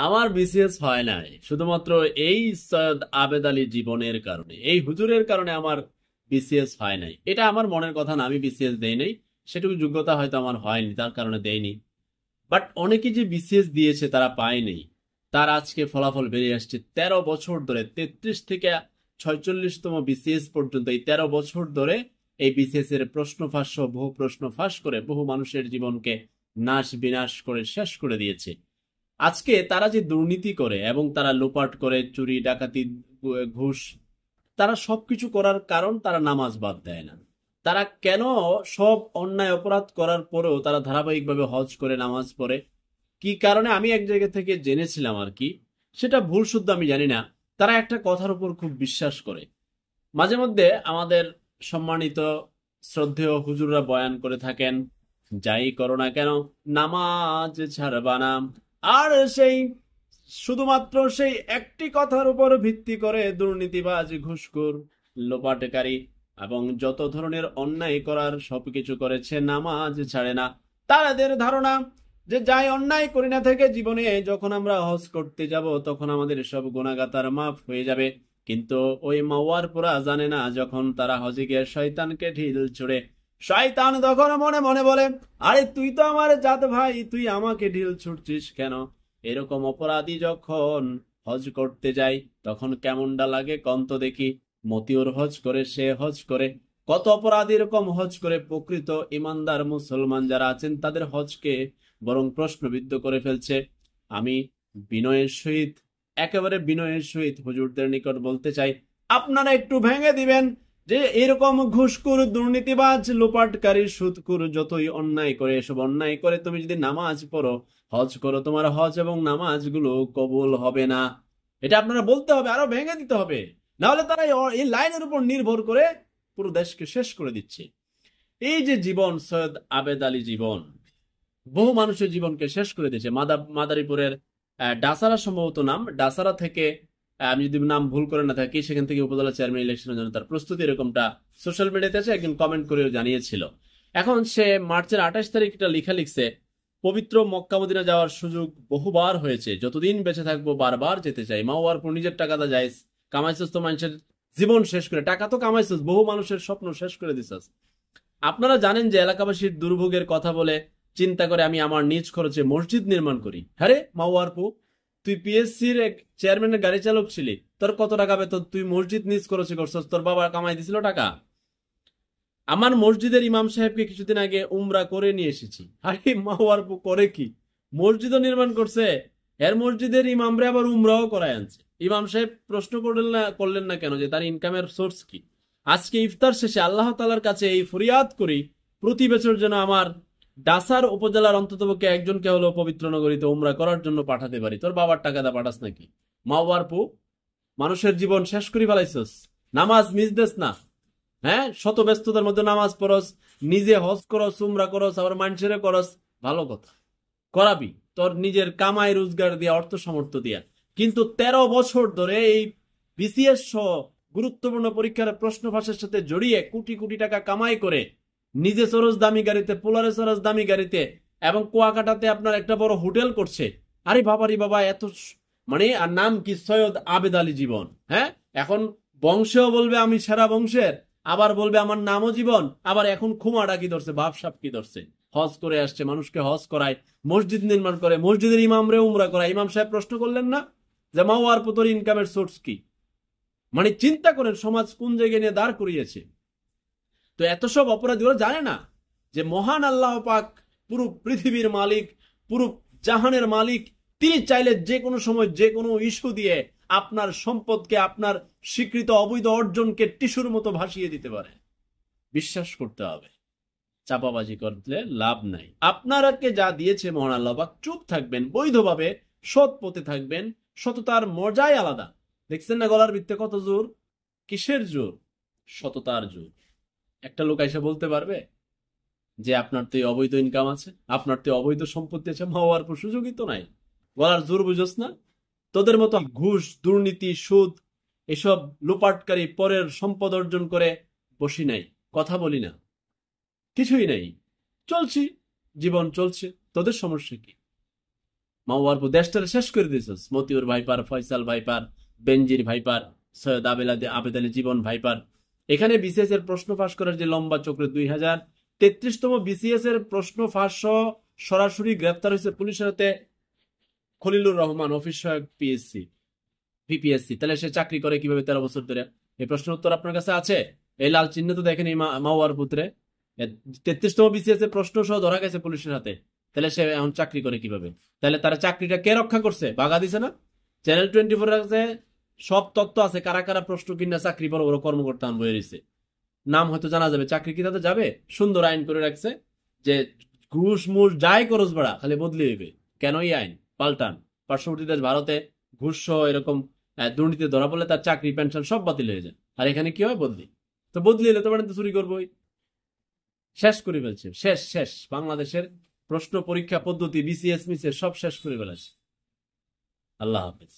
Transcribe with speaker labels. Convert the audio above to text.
Speaker 1: আমার বিসিএস হয় নাই শুধুমাত্র এই সৈয়দ আবেদ আলী জীবনের কারণে, এই হুজুরের কারণে আমার বিসিএস হয় নাই। এটা আমার মনের কথা না, আমি বিসিএস দেই নাই, সেটুকু যোগ্যতা হয়তো আমার হয়নি, তার কারণে দেইনি। বাট অনেকে যে বিসিএস দিয়েছে তারা পায়নি, তার আজকে ফলাফল বেরিয়ে আসছে। 13 বছর ধরে, 33 থেকে 46তম বিসিএস পর্যন্ত, এই 13 বছর ধরে এই বিসিএস এর প্রশ্ন ফাঁস, বহু প্রশ্ন ফাঁস করে বহু মানুষের জীবনকে নাশ বিনাশ করে শেষ করে দিয়েছে। আজকে তারা যে দুর্নীতি করে এবং তারা লোপাট করে, চুরি ডাকাতি, ঘুষ, তারা সবকিছু করার কারণ তারা নামাজ বাদ দেয় না। তারা কেন সব অন্যায় অপরাধ করার পরেও তারা ধারাবাহিকভাবে হজ করে, নামাজ পড়ে? কি কারণে আমি এক জায়গা থেকে জেনেছিলাম আর কি, সেটা ভুল শুদ্ধ আমি জানি না। তারা একটা কথার উপর খুব বিশ্বাস করে। মাঝে মধ্যে আমাদের সম্মানিত শ্রদ্ধেয় হুজুররা বয়ান করে থাকেন, যাই করো না কেন নামাজ ছাড়বা না। আর সেই শুধুমাত্র সেই একটি কথার উপর ভিত্তি করে দুর্নীতিবাজ, ঘুষখোর, লোপাটেকারী এবং যত ধরনের অন্যায় করার সবকিছু করেছে, নামাজ ছাড়ে না। তাদের ধারণা যে যাই অন্যায় করি না থেকে জীবনে, যখন আমরা হজ করতে যাব তখন আমাদের সব গুনাহগাতার মাফ হয়ে যাবে। কিন্তু ওই মাওয়ার পুরা জানে না, যখন তারা হজে গিয়ে শয়তানকে ঢিল ছুড়ে, শয়তান তখন মনে মনে বলে, আরে তুই তো আমার জাত ভাই, তুই আমাকে ঢিল ছুটছিস কেন? এরকম অপরাধী যখন হজ করতে যায় তখন কেমনটা লাগে কন্ত দেখি। মতিউর হজ করে, সে হজ করে, কত অপরাধী এরকম হজ করে প্রকৃত ইমানদার মুসলমান যারা আছেন তাদের হজকে বরং প্রশ্নবিদ্ধ করে ফেলছে। আমি বিনয়ের সহিত, একেবারে বিনয়ের সহিত হুজুরদের নিকট বলতে চাই, আপনারা একটু ভেঙে দিবেন যে এরকম ঘুষখোর, দুর্নীতিবাজ, লোপাটকারী, সুদখোর যতই অন্যায় করে, এসব অন্যায় করে তুমি যদি নামাজ পড়ো, হজ করো, তোমার হজ এবং নামাজ গুলো কবুল হবে না। এটা আপনারা বলতে হবে, আরো ভেঙে দিতে হবে। নাহলে তারা এই লাইনের উপর নির্ভর করে পুরো দেশকে শেষ করে দিচ্ছে। এই যে জীবন, সৈয়দ আবেদ আলী জীবন বহু মানুষের জীবনকে শেষ করে দিয়েছে। মাদারীপুরের ডাসারা সম্ভবত নাম, ডাসারা থেকে, আমি যদি নাম ভুল করে না থাকি, সেখান থেকে উপজেলা চেয়ারম্যান ইলেকশনের জন্য তার প্রস্তুতি, এরকমটা সোশ্যাল মিডিয়াতে আছে, একজন কমেন্ট করেও জানিয়েছিল। এখন সে মার্চের 28 তারিখ একটা লেখা লিখছে, পবিত্র মক্কা মদিনা যাওয়ার সুযোগ বহুবার হয়েছে, যতদিন বেঁচে থাকবো বারবার যেতে চাই। মা হওয়ার পর নিজের টাকাটা যাইস, কামাইছিস তো মানুষের জীবন শেষ করে, টাকা তো কামাইছিস, বহু মানুষের স্বপ্ন শেষ করে দিছিস। আপনারা জানেন যে এলাকাবাসীর দুর্ভোগের কথা বলে চিন্তা করে আমি আমার নিজ খরচে মসজিদ নির্মাণ করি। হ্যাঁ মাওয়ারপু, তুই পিএসসির এক চেয়ারম্যানের গাড়ি চালক ছিলি, তোর কত টাকা বেতন, তুই মসজিদ নিজ খরচে করছস, তোর বাবা কামাই দিছিল টাকা। আমার মসজিদের ইমাম সাহেবকে কিছুদিন আগে উমরা করে নিয়ে এসেছি। আরে মাওয়ারপু করে কি, মসজিদও নির্মাণ করছে, এর মসজিদের ইমামরে আবার উমরাও করায় আনছে। ইমাম সাহেব প্রশ্ন করলেন না কেন যে তার ইনকামের সোর্স কি? আজকে ইফতার শেষে আল্লাহ তাআলার কাছে এই ফরিয়াদ করি, প্রতি বছর যেন আমার ডাসার উপজেলার অন্ততপক্ষে একজনকে হলো পবিত্র নগরীতে উমরা করার জন্য পাঠাতে পারি। তোর বাবার টাকা দা পাঠাস নাকি? মাওয়ারপু, মানুষের জীবন শেষ করে ফেলাইছস, নামাজ মিস দেস না। হ্যাঁ, শত ব্যস্ততার মধ্যে নামাজ পড়স, নিজে হজ করস, উমরা করস, আবার মানুষের করস, ভালো কথা, করাবি তোর নিজের কামাই রোজগার দিয়া, অর্থ সামর্থ্য দিয়া। কিন্তু 13 বছর ধরে এই বিসিএস সহ গুরুত্বপূর্ণ পরীক্ষার প্রশ্ন ফাঁসের সাথে জড়িয়ে কোটি কোটি টাকা কামাই করে, নিজে চরস দামি গাড়িতে, পোলারে চরস দামি গাড়িতে, এবং কুয়াকাটাতে আপনার একটা বড় হোটেল করছে। আরে বাবারি বাবা, এত মানে, আর নাম কি? সৈয়দ আবেদ আলী জীবন। হ্যাঁ, এখন বংশেও বলবে আমি সেরা বংশের, আবার বলবে আমার নামও জীবন, আবার এখন খুমা ডাকি ধরছে, বাপসাপ কি ধরছে। হজ করে আসছে, মানুষকে হজ করায়, মসজিদ নির্মাণ করে, মসজিদের ইমামরে উমরা করায়। ইমাম সাহেব প্রশ্ন করলেন না যে মাওয়ার পুতর ইনকামের সোর্স কি? মানে চিন্তা করেন সমাজ কোন জায়গায় নিয়ে দাঁড় করিয়েছে। তো এত সব অপরাধী ওরা জানে না যে মহান আল্লাহ পাক, পুরো পৃথিবীর মালিক, পুরো জাহানের মালিক, তিনি চাইলে যে কোনো সময় যে কোনো ইস্যু দিয়ে আপনার সম্পদকে, আপনার স্বীকৃত অবৈধ অর্জনকে টিস্যুর মতো ভাসিয়ে দিতে পারে। বিশ্বাস করতে হবে, চাপাবাজি করলে লাভ নাই। আপনারাকে যা দিয়েছে মহান আল্লাহ পাক, চুপ থাকবেন, বৈধভাবে সৎ পথে থাকবেন। সততার মজাই আলাদা। দেখছেন না গলার ভিত্তে কত জোর? কিসের জোর? সততার জোর। একটা লোক এসে বলতে পারবে যে আপনার তো অবৈধ ইনকাম আছে, আপনার তো অবৈধ সম্পত্তি আছে, মা হওয়ার পর সুযোগই তো নাই। গলার জোর বুঝোস না? তোদের মতো ঘুষ, দুর্নীতি, সুদ, এসব লোপাটকারী পরের সম্পদ অর্জন করে বসি নাই, কথা বলি না, কিছুই নাই, চলছি, জীবন চলছে। তোদের সমস্যা কি? মাওয়ার পর দেশটারে শেষ করে দিয়েছিস। মতিউর ভাইপার, ফয়সাল ভাইপার, বেনজির ভাইপার, সৈয়দ আবেদ আলী জীবন ভাইপার। এখানে বিসিএস এর প্রশ্ন ফাঁস করার যে লম্বা চক্রে 2033তম বিসিএস এর প্রশ্ন ফাঁস সরাসরি গ্রেপ্তার হয়েছে পুলিশের হাতে খলিলুর রহমান, অফিস সহায়ক পিপিএসসি। তাহলে সে চাকরি করে কিভাবে 13 বছর ধরে? এই প্রশ্নের উত্তর আপনার কাছে আছে? এই লাল চিহ্ন তো দেখেন এই মাওয়ার পুত্রে। 33তম বিসিএস এর প্রশ্ন সহ ধরা গেছে পুলিশের হাতে। তাহলে সে এখন চাকরি করে কিভাবে? তাহলে তারা চাকরিটা কে রক্ষা করছে? বাগা দিছে না? চ্যানেল 24 এর কাছে সব তথ্য আছে, কারা কারা প্রশ্ন কিনা চাকরি বড় বড় কর্মকর্তা বয়ে রয়েছে। নাম হয়তো জানা যাবে, চাকরি কি তাতে যাবে? সুন্দর আইন করে রাখছে যে ঘুষ মুষ যাই করস বেড়া খালি বদলি হইবে। কেন এই আইন পাল্টান? পার্শ্ববর্তী দেশ ভারতে ঘুষ সহ এরকম দুর্নীতি ধরা পড়লে তার চাকরি পেনশন সব বাতিল হয়ে যায়। আর এখানে কি হয়? বদলি। তো বদলি হলে তোমার তো চুরি করবোই। শেষ করে ফেলছে, শেষ শেষ। বাংলাদেশের প্রশ্ন পরীক্ষা পদ্ধতি, বিসিএস মিসিএস সব শেষ করে ফেলেছে। আল্লাহ হাফেজ।